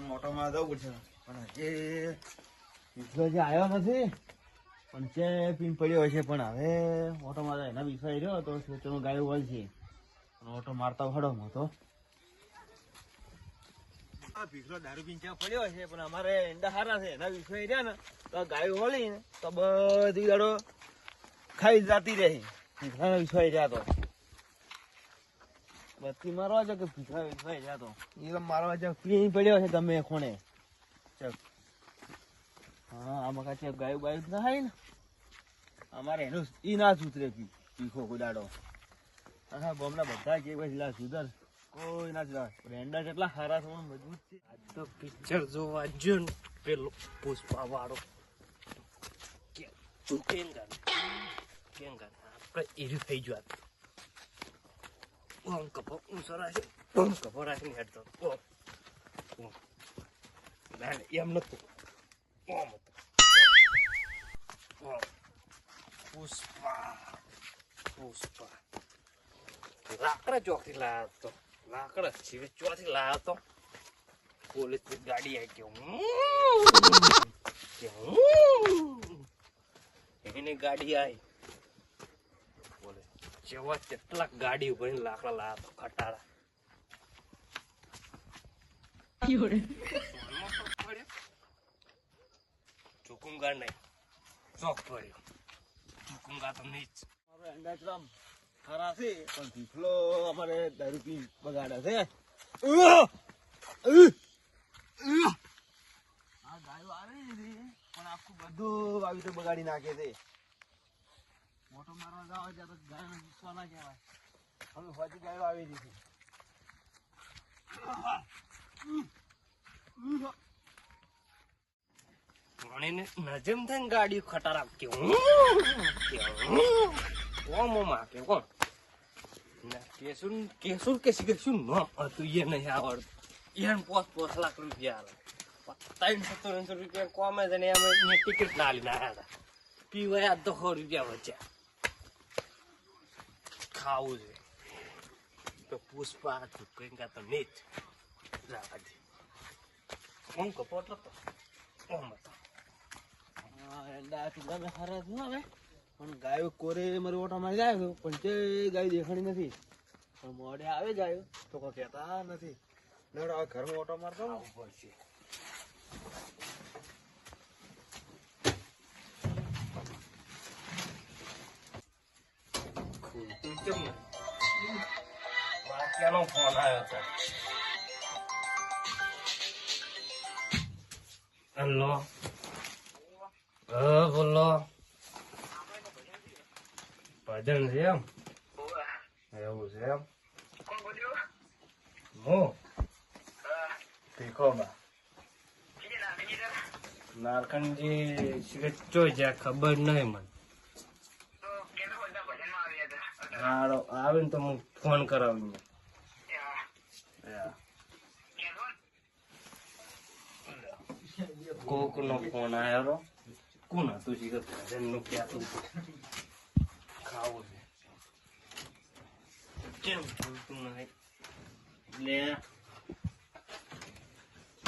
મોટો માં જવું છે પણ હજી વિશ્વ જે આવ્યો નથી પણ જે પીન પડ્યો હશે પણ હવે ઓટો મારતા એના વિશ્વાસ રહ્યો તો ખેતરમાં ગાયો વળ છે પણ ઓટો મારતા હડો મોટો ભીખલો દારૂ પીન ત્યાં પડ્યો હશે પણ અમારે ઈંડા સારા છે એના વિશ્વાસ રહ્યા ને તો ગાયો વળી ને તો બધી દાડો ખાઈ જતી રહી ભીખલાના વિશ્વાસ રહ્યા તો બત્તી મારવા છે કે ભીખલા વિશ્વાસ રહ્યા તો એ મારવા છે પીન પડ્યો છે ગમે ખૂણે ચક હા આમાં કાંઈ ગાયું બાયું ના થાય ને અમારે એનું ઈ ના સુધરે પીખો કુદાડો હા બમણા બધા કે પછી લા સુધર કોઈ ના સુધર એંડા કેટલા સારા થોડું મજબૂત છે આજ તો પિક્ચર જોવા જો ને પેલો પુષ્પા વાળો તું કેમ આપણે એરી થઈ જાત ઓમ કપો ઊંચો રાખે ઓમ કપો રાખીને હેડતો એમ નતું ઓમ હતું પુષ્પા લાકડા ચોકથી લાવ્યો તો લાકડા સિવે ચોથી લાવ્યો તો પોલીસ ગાડી આવી એની ગાડી આવી બોલે જેવા કેટલાક ગાડી ઉભરીને લાકડા લાવ્યા તો ખટારા ચુકુંગા નહીં શોખ પડ્યો ચુકુંગા તો નહીં જ અંડાચરામ ખરા છે પણ ભીખલો અમારે દારૂ પી બગાડે છે આ ગાયો આવી નથી પણ આખું બધું આવી તો બગાડી નાખે છે મોટો મારવા જાવ ત્યાં તો ગાયો વિશ્વા ના કહેવાય હવે હજી ગાયો આવી હતી પાણીને નજમ થઈને ગાડી ખટારા કેવું ઓમોમાં કે કોણ કેસુર કેસુર કે શું ન હતું એ નહીં આવડતું એને 5 લાખ રૂપિયા આવે 300 રૂપિયા કોમે છે ને એમ ટિકિટ ના લઈને આવ્યા હતા પીવાયા 10 રૂપિયા વચ્ચા ખાવું છે તો પુષ્પા હતું કઈ તો નહીં જ રાવા દે ઓમ કપોટ હતો ઓમ હતો એંડા ટુકડા ખરા છે હવે પણ ગાયો કોરે મારી ઓટા મારી જાય પણ તે ગાય દેખાણી નથી પણ મોડે આવે ગાયો તો કોઈ કહેતા નથી નડો હવે ઘરમાં ઓટો મારતો પડશે વાક્યાનો ફોન આવ્યો હતો હેલો બોલો ભજન છે એમ એવું છે એમ હું ભીખોબા નારકંજી સિગરેટ ચોઈ જાય ખબર નહીં મને હારો આવે ને તો હું ફોન કરાવું કોક નો ફોન આવ્યો કોણ હતું સિગરેટ ભજન નું ક્યાં ખાવું છે કેમ બોલતું નહીં એટલે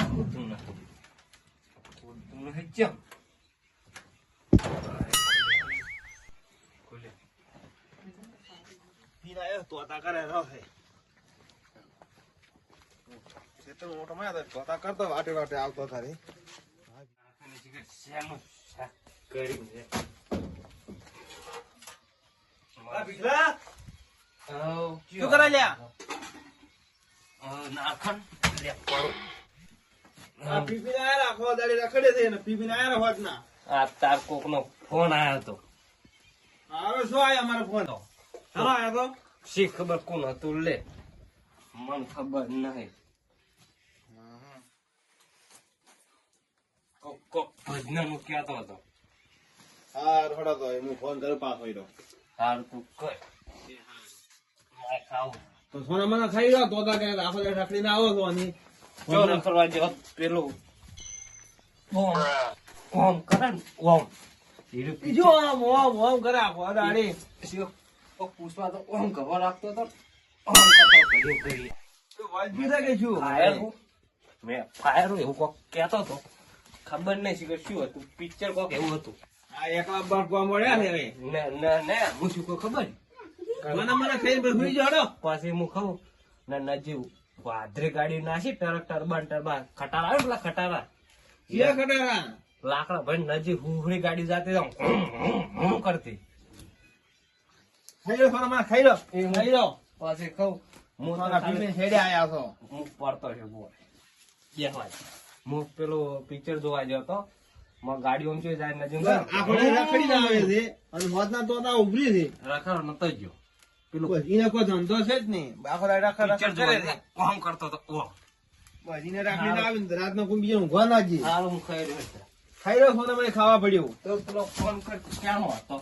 બોલતું નહીં કેમ પીને આવ્યો તોતા કરે રહે ખેતર ઓટો માર્યા તોતા કરતો વાટે વાટે આવતો તારી શેનું શાક કર્યું છે ભીખલા શું કરે લ્યા નાખન લે પડો આ પીપીને આયા રાખો દાડી રખડે છે ને પીપીને આયા હોત ના આ તાર કોક નો ફોન આવ્યો હતો હવે શું આયા અમારો ફોન તો હાલો આયા તો શી ખબર કોણ હતું લે મને ખબર નહીં કોક ભજન નું ક્યાં હતો હા થોડો તો હું ફોન કરું પાછો ઈરો હાર તું કર માય ખાવું તો સોના મને ખાઈ રહ્યો તોતા કે આખો દાડી રખડીને આવો છો અને ચોર કરવા જેવો પેલું ઓમ કરે ને ઓમ જો આમ ઓમ કરે આખો દાડી પૂછવા તો ઓમ ખબર રાખતો હતો ઓમ કરતો ઘડી ઘડી વાજબી છે કે શું આયર હું મેં ફાયર એવું કોક કહેતો હતો, ખબર નહીં શીખર શું હતું, પિક્ચર કોક એવું હતું. આ એકલા બાપવા મળ્યા છે હવે. ને હું શું કહું ખબર? મને ખાઈ ભૂઈ જાડો. પછી હું ખાઉં ને નજીવ વાદળી ગાડી નાસી ટરબન ખટારા આવે પેલા ખટારા કે કટારા લાકડા ભાઈ નજીક હુહળી ગાડી જાતી કરતી. ખાઈ લો સોના, મને ખાઈ લો. ખાઈ લો. પછી ખાઉં હું સોના પીને હેડે આયા છો. હું પડતો છે બોલ હું પેલું પિક્ચર જોવા ગયો હતો, ગાડી ઊંચી જાય નજીક આપણે રખડી ના આવે છે અને હોદના તોતા ઉભરી છે. રખડો નતો ગયો પેલું બસ એને કોઈ ધંધો છે જ નહીં. આખો દાડો પિક્ચર રખડ કરે છે. કામ કરતો હતો. બસ એને રાખડી ના આવે ને રાતનો કોઈ બીજો ઊંઘવા ના જઈએ. હાલ હું ખાઈ રહ્યો હતો. ખાઈ લો સોના, મને ખાવા પડ્યું. તો પેલો ફોન કર ક્યાંનો હતો?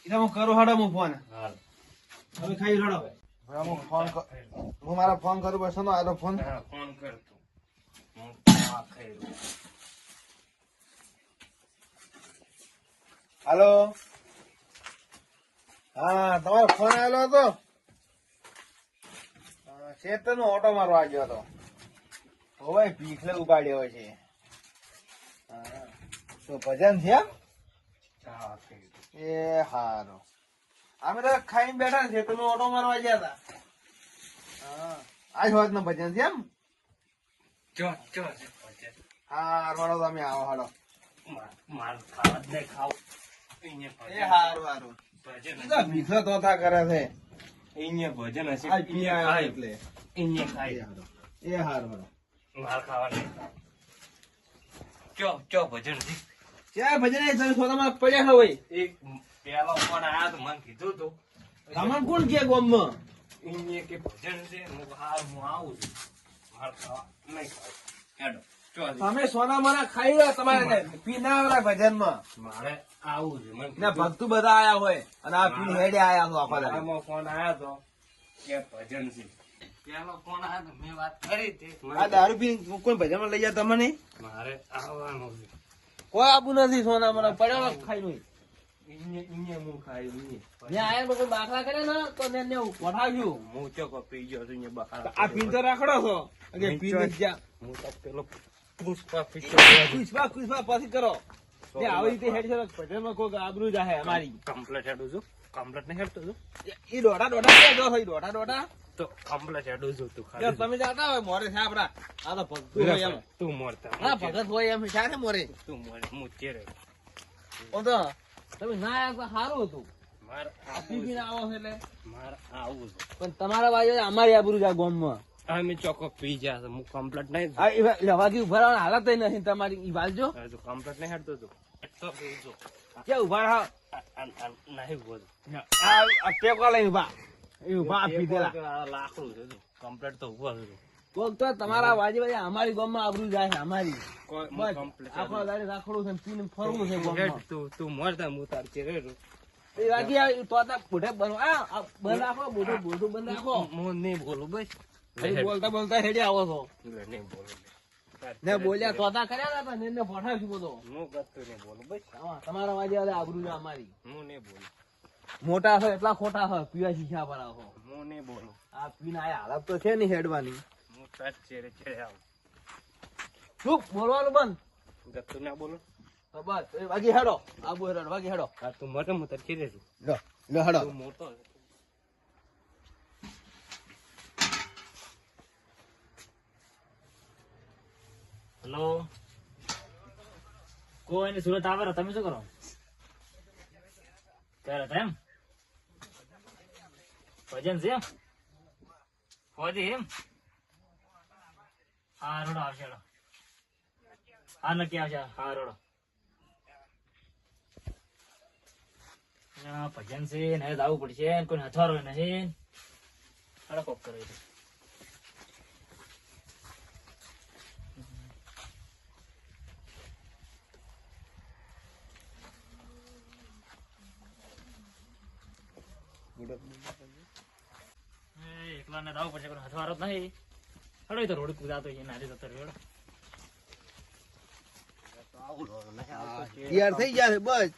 એટલે હું કરું હાડો હું ફોન. હાલ હવે ખાઈ હાડો. હું મારા ફોન કરું બસ આ ફોન. ફોન કર તું. હું ખાઈ રહ્યો. હાલો. હા, તમારો ફોન આવેલો હતો. શેતર નો ઓટો મારવા આવ્યો હતો. હવે પીખલે ઉપાડ્યો હોય છે. હા. તો ભજન થયા? ચા ખાઈ રહ્યો. એ હારો. અમે તો ખાઈને બેઠા છે તમે ઓટો મારવા ગયા હતા. હા, આજ વાત નો ભજન છે એમ? ચો છે ભજન. હા, હારો તમે આવો હાડો. માર ખાવા જ નહીં ખાવ. એ હારું હારું. ભજન પીખલે તોતા કરે છે. અહીંયા ભજન હશે. આજ પી આવ્યા એટલે. અહીંયા ખાઈ. એ હારું હારું. માર ખાવા નહીં. ચો ભજન છે. ક્યાં ભજન એ તમે સોનામાં પડ્યા હોય? એક પેલો ફોન આયા તો મને કીધું તું. તમને કોણ કે ગોમમાં? અહીંયા કે ભજન છે. હું આવું છું. માર ખાવા નહીં ખાવ. હેડો. ચો તમે સોના મને ખાઈ લો તમારે પી ના આવરા ભજન માં. મારે આવું છે. મને ના ભક્તો બધા આયા હોય અને આ પી હેડે આયા છો આખો દાડો. મારામાં ફોન આયો તો કે ભજન છે. પેલો ફોન આયો તો મેં વાત કરી હતી. આ દારૂ પી કોઈ ભજન માં લઈ જાય તમને? મારે આવવાનું છે. કોઈ આબુ નથી સોના મને પડ્યો ખાઈ નું. અહીંયા હું ખાઈ ને આયા તો કોઈ બાકડા કરે ને તો ને પઠાવ્યું. હું ચોકો પી ગયો છું. અહીંયા બખાડા આ પીન તો રાખડો છો કે પીન જા હું તો પેલો પુષ્પા ખુશબા પછી કરો. તે આવી રીતે હેડ છે ભજન માં કોઈ આબરૂ જાહે અમારી. કમ્પ્લેટ હેડું છું. કમ્પ્લેટ નહીં હેડતો છું. ઈ દોડા ક્યાં જો થઈ દોડા તો કમ્પ્લેટ હેડું છું. તું જો ખાલી તમે જાતા હોય મોરે છે આપડા. આ તો ભક્તો હોય એમ. તું મોરતા હા ભગત હોય એમ છે મોરે. તું મોરે હું ચેરે. ઓ તો તમે ના આવ્યા તો સારું હતું. મારે પી પીને આવો છો એટલે. મારે આવું છે. પણ તમારા બાજુ અમારી આબરૂ છે આ ગામમાં. અમે ચોકો પી ગયા છે. હું કમ્પ્લેટ નહીં આ લવાગી ઉભા રહેવાની હાલત નથી તમારી. ઈ બાજુ તું કમ્પ્લેટ નહીં હેડતો તું. તો પી જો. કે ઉભા રહો. નહીં બોલ. આ ટેકો લઈને ઉભા. એ ઉભા આપી દેલા. લાકડું છે તું. કમ્પ્લેટ તો ઉભો છું. કોક તો તમારા બાજુ અમારી ગામમાં આબરૂ જાય છે અમારી. બસ કમ્પ્લેટ આખો દાડે રાખડું છે પીને ફરવું છે ગામમાં. તું મોરતા હું તાર ચેરે રહું. એ વાગી આવી તો મોઢે બનો આ બંધ રાખો મોઢું બંધ રાખો. હું નહીં બોલું બસ. બોલતા બોલતા હેડે આવો છો. નહીં બોલું. ને બોલ્યા તોતા કર્યા હતા ને એને પઠાવ્યું બધો. હું કરતું નહીં બોલું બસ. તમારા વાજે આબરૂ છે અમારી. હું નહીં બોલું. મોટા છો એટલા ખોટા છો પીવા શીખ્યા પર આવો. હું નહીં બોલું. આ પીને આયા હાલત તો છે નહીં હેડવાની. હું તાર ચેરે આવું. ચૂપ બોલવાનું બંધ. ગતું ના બોલું. તો બસ એ વાગી હેડો આબુ હેડો વાગી હેડો. તું મોટો હું તાર ચેરે છું. લો હેડો. તું મોટો. હેલો કોઈ સુરત આવે તમે શું કરો? ક્યારે એમ ભજન છે એમ ફોજી એમ. હા રોડો આવશે. હા નક્કી આવશે. હા રોડો ભજન છે ને જવું પડશે. કોઈ હથવારો નથી. કોક કરે છે. એકલા ને જવું પડશે. કોઈ હથવારો જ નહીં. હડો તો રોડ કુદાતો છે નારી જતો રહ્યો. તૈયાર થઈ ગયા બસ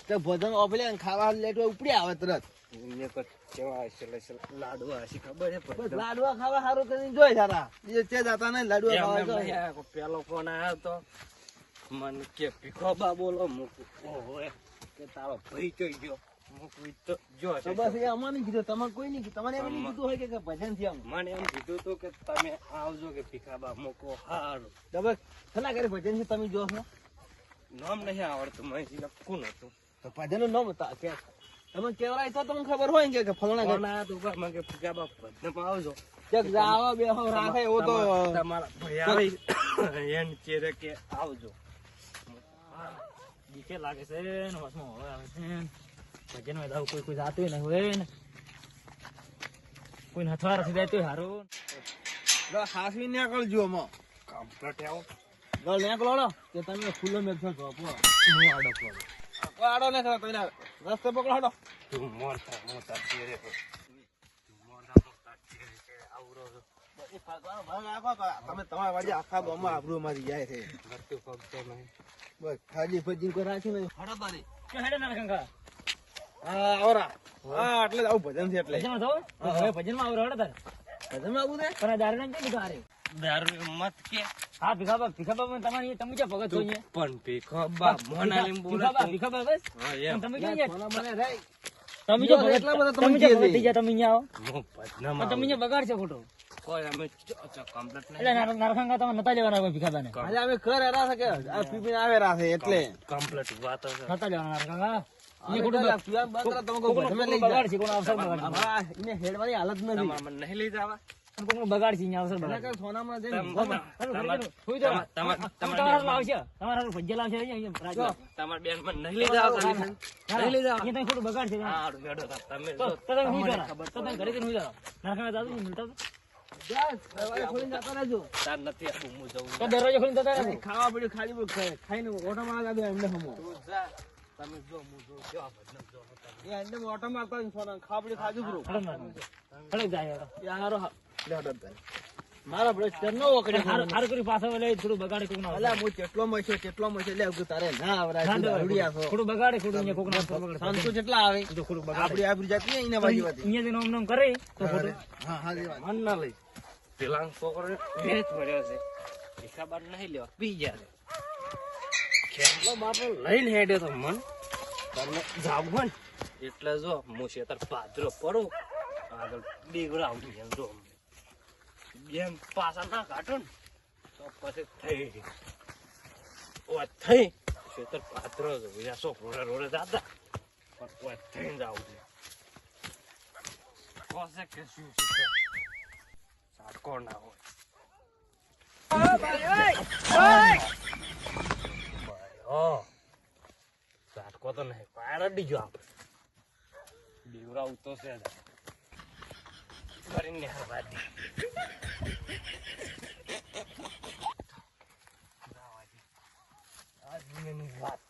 તો ભજન ઓપલે ખાવા લેટ ઉપડી આવે તરત. એને તો કેવા હશે લાડવા હશે ખબર છે બસ લાડવા ખાવા સારું કરીને જોઈ સારા એ તે જાતા નહીં લાડવા ખાવા એમને જોઈએ. નહીં, પેલો ફોન આવ્યો તો મને કે ભીખોબા બોલો મૂકું ઓહો કે તારો ભાઈ ચોઈ ગયો મૂકું તો જો તો બસ એ અમારે નહીં કીધું તમારે કોઈ નહીં કીધું તમારે એમ નહીં કીધું હોય કે ભજન છે આમ મને એમ કીધું હતું કે તમે આવજો કે ભીખાબા મૂકો હારું તો બસ ખના કરે ભજન છે તમે જો છો નામ નહીં આવડતું મને કોણ હતું તો ભજન નું નામ હતા કે તમે કેવરાય તો તમને ખબર હોય ને કે ફલાણા ફોન ઘર આવ્યો તો ઉપર મને કે ભીખાબા ભજનમાં આવજો જગ જાવા બેહો રાખે એવો તો તમારા ભાઈ આવી એને ચેરે કે આવજો બીકે લાગે છે ને વસમાં હવે આવે છે ભજનમાં જાવ કોઈ જાતું નહીં હોય ને કોઈ હથવાર થી જાય તો હારું હાસવી નીકળજો માં કમ્પ્લીટ આવો ગળ નીકળો ને કે તમે ખુલ્લો મેં છો જોપો હું આડો પડો કોઈ આડો નહીં કરો કોઈના રસ્તે પકડો હાડો તું મોરતા મોરતા ચેરે તું મોરતા મોરતા ચેરે આવરો છો તમે તમારા વાડી આખા ગામમાં આબરૂ મારી જાય છે ગતું પગતો નહીં બસ ખાલી ભજીન કોઈ રાખી નહીં હડો તારી કે હેડે ના કંકા હા આવરા હા એટલે જ આવું ભજન છે એટલે ભજનમાં જાવ હવે ભજનમાં આવો હેડે તારે ભજનમાં આવું છે પણ દારૂ ને કેમ હારે દારૂ મત કે હા ભીખાબા તમારી તમે ક્યાં ભગત છો અહીંયા પણ ભીખોબા મોનાલીમ બોલે ભીખાબા બસ હા પણ એમ તમે ક્યાં ગયા? સોના મને રહી તમે જો ભગત એટલા બધા તમે તમે જો જે ભગત થઈ ગયા તમે અહીંયા આવો હું ભજનમાં પણ તમે અહીંયા બગાડ છે ખોટો કોઈ અમે કમ્પ્લીટ એટલે નારખંગા તમે નતા લેવાના કોઈ ભીખાબા ને આજે અમે ઘર એરા છે કે આ પીપીને આવે રાસે એટલે કમ્પ્લીટ વાત હશે નતા લેવાના નારખંગા એ ખોટું બાકરા તમે કોઈ ભજનમાં લઈ બગાડ જાય છે કોનો અવસર બગાડ છે હા એને હેડવાની હાલત નથી તમારે મને નહીં લઈ જવા કોનો બગાડ છે અહીંયા અવસર એના બગાડ કારણે સોનામાં જઈને તમ- ઊભા તમારા લાવશે તમારા ભજ્યા લાવશે અહીંયા રાજ્ય તમારી બેન મને નહીં લઈ જવા નહીં લઈ જવા અહીંયા તમે ખોટું બગાડ છે હારું હેડો તમે તો જો તમે હું જરા તો તમે ઘરે જઈને હું જરા નારખંગા દાદુ મિલતા દરવાજો ખોલીને જતા રહેજો. તાર નથી આપું હું જવું તો દરવાજો ખોલીને જતા રહેજો. ખાવા પડ્યું ખાલી પડ્યું ખાઈને ઓટો મારવા દો એમને હમો તું જા તમે જો હું જો જો આ ભજન જો તમે એ એમને ઓટો મારતા હોય ને સોના ખાવા પડ્યું ખાજુ પૂરું હળો ના હળો જાય હળો. યારો લેડો તારે મારા બ્રશ ચરનો ઓકડે હારું હારું કરી પાછો લઈ થોડું બગાડે કોક ના અલા હું કેટલો મસ્યો લે હું તારે ના આવરાય રૂડિયા છો થોડું બગાડે થોડું અહીંયા કોક ના બગાડે સાંજુ કેટલા આવે તો થોડું બગાડે આપડી આપડી જાતી એને બાજુ વાતી અહીંયા જઈને ઓમ નામ કરે તો ખોટું હા હા જી વાત મન ના લઈ પેલા છોકરો ભેજ પડ્યો છે ભીખાબાર નહીં લેવા પી ગયા છે ખેલો બાપો લઈને હેડ્યો તો મન તમને જાવું હોય ને એટલે જો હું શેતર પાદરો પડું આગળ બેગડાવું એમ જો એમ પાછા ના કાઢો ને તો પછી થઈ ઓ થઈ શેતર પાદરો જો બીજા છોકરો રોડે જાતા પણ ઓ થઈને જાવું છે કોસે કે શું છે સાટકો ના હોય સાટકો તો નહીં પાડ દીજો આપણે બીવરા ઉતો છે કરીને હરવાદી વાત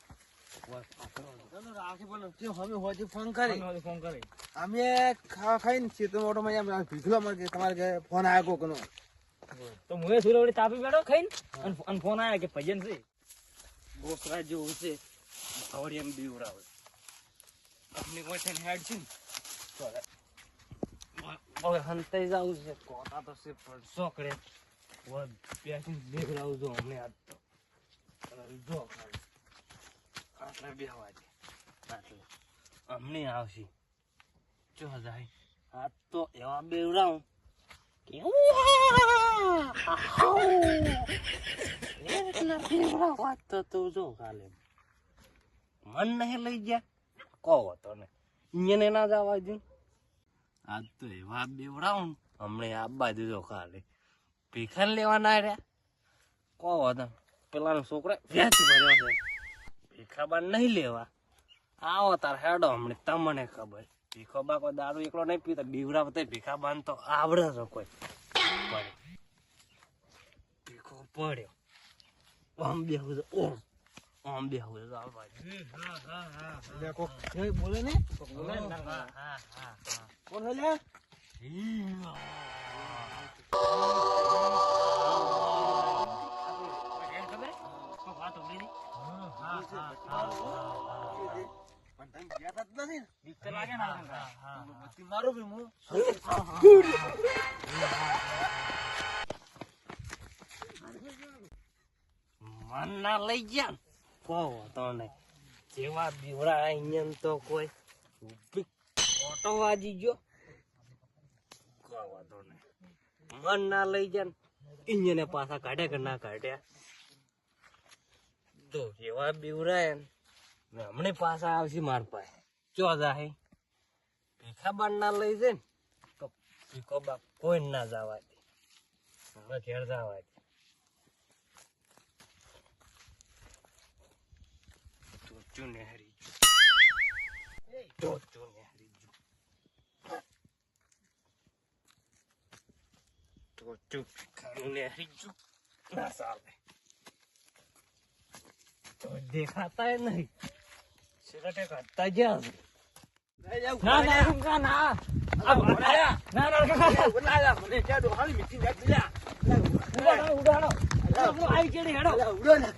રાખી બોલો કે અમે હોજી ફોન કરી ફોન કરે અમે ખાઈને ચેતન ઓટો માં એમ ભીખલો માર કે તમારે કે ફોન આવ્યો કોકનો તો મુએ સુરવડી તાપી બેઠો ખાઈને અને ફોન આયા કે ભજન છે ગોખરા જેવું છે આવડી એમ બીવરાવે આપની કોઈ છે હેડ છે ને હવે હંતાઈ જાવું છે કોટા તો છે પણ સોકડે વધ પેસી બીવરાવું જો અમને આજ તો જો ખાલી આટલે બેહવા દે આટલે અમને આવશે જો જાય આ તો એવા બેવરાવું મન નહીં લઈ ગયા કહો તો ને અહીંયા ના જવા દે આજ તો એવા બેવડાવું હમણે આબા દીધો ખાલી ભીખાને લેવાના રહ્યા કહો તો પેલા છોકરા વ્યાજ ભર્યો છે ભીખાબા નહીં લેવા આવો તાર હેડો હમણે તમને ખબર ભીખોબા કોઈ દારૂ એકલો નહીં પીતો બીવડા બધા ભીખાબા તો આવડે છે કોઈ પડે ભીખો પડ્યો આમ બેહું છે આમ બેહું છે આ બાજુ કોક બોલે ને બોલે ને કોણ હે લે પણ તમે ગયા તા જ નથી ને બીક તો લાગે ને નરકંકા. બત્તી મારો ભઈ હું મન ના લઈ ગયા ને કોઈ વાંધો નહીં. જેવા બીવડા અહીંયા તો કોઈ ઊભી ઓટો વાજી ગયો કોઈ વાંધો નહીં. મન ના લઈ ગયા ને અહીંયા પાછા કાઢ્યા કે ના કાઢ્યા તો જેવા બીવરાય ને હમણાં પાછા આવશે માર પાસે ચો જાહે ભીખા બાર ના લઈ જાય ને તો ભીખો બાપ કોઈ ના જવા દે હવે ઘેર જવા દે. ચોચું નેહરી ચોચું નેહરી ચોચું ભીખાનું નેહરી ના ચાલે તો દેખાતા નહીં સિગરેટે કાઢતા જ્યાં ના નરકંકા, ના. આ ભોળા. ના નરકંકા. બોલાયા મને ક્યાં ડોહાની મીટિંગ રાખી લ્યા ઉડાડો, ઉડાડો. આપણો આવી કેડી હેડો. ઉડો ને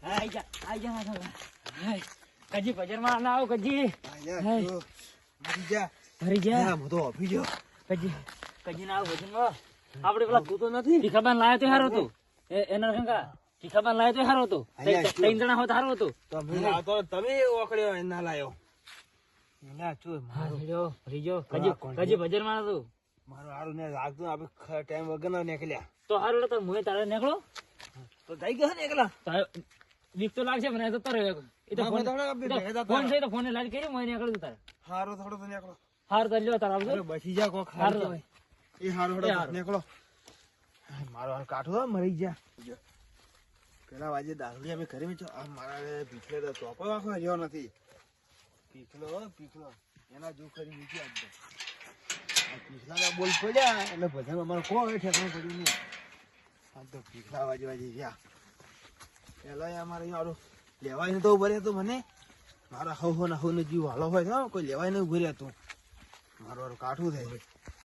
આઈ જા નરકંકા. હાય. કજી બજારમાં ના આવો કજી. ભરી જા. કજી ના આવો બજારમાં. આપણે પેલા તું તો નથી ભીખાબાન લાયો તો હારો હતું. એ નરકંકા ભીખાબાન લાયો તો હારો હતું. ત્રણ જણા હોત હારો હતું. તમે ઓકળ્યો ના લાયો એના ચો હા હેડો ભરી જો. કજી બજારમાં હતું. મારું હારું ને લાગતું આપણે ટાઈમ વગર ના નીકળ્યા તો હારું તો મુએ તારે નીકળો. તો થઈ ગયા ને એકલા તારે બીક તો લાગશે મને તો રહ્યો. એ તો ફોન છે તો ફોન લાજ કરી મુએ નીકળું તારે. હારો થોડો તો નીકળો હાર તો લ્યો તારે આવજો. બસી જા કોક હારું તો. એ હારો હડો નીકળો મારો હાલ કાઠો મરી ગયા પેલા વાજે દારૂડી અમે ઘરે છો આ મારા પીછલે તો ચોપો આખો રહ્યો નથી પીછલો એના જો કરી મૂકી આપજો આ પીછલાના બોલ પડ્યા એટલે ભજન અમારે કોઈ ઠેકાણું પડ્યું નહીં આ તો પીછલા વાજે ગયા પેલા અમારે અહીંયા લેવાય નતો ઉભો રહેતો મને મારા હવ ને જીવ હાલો હોય તો કોઈ લેવાય નહીં ઉભો રહેતું મારું કાઠું થાય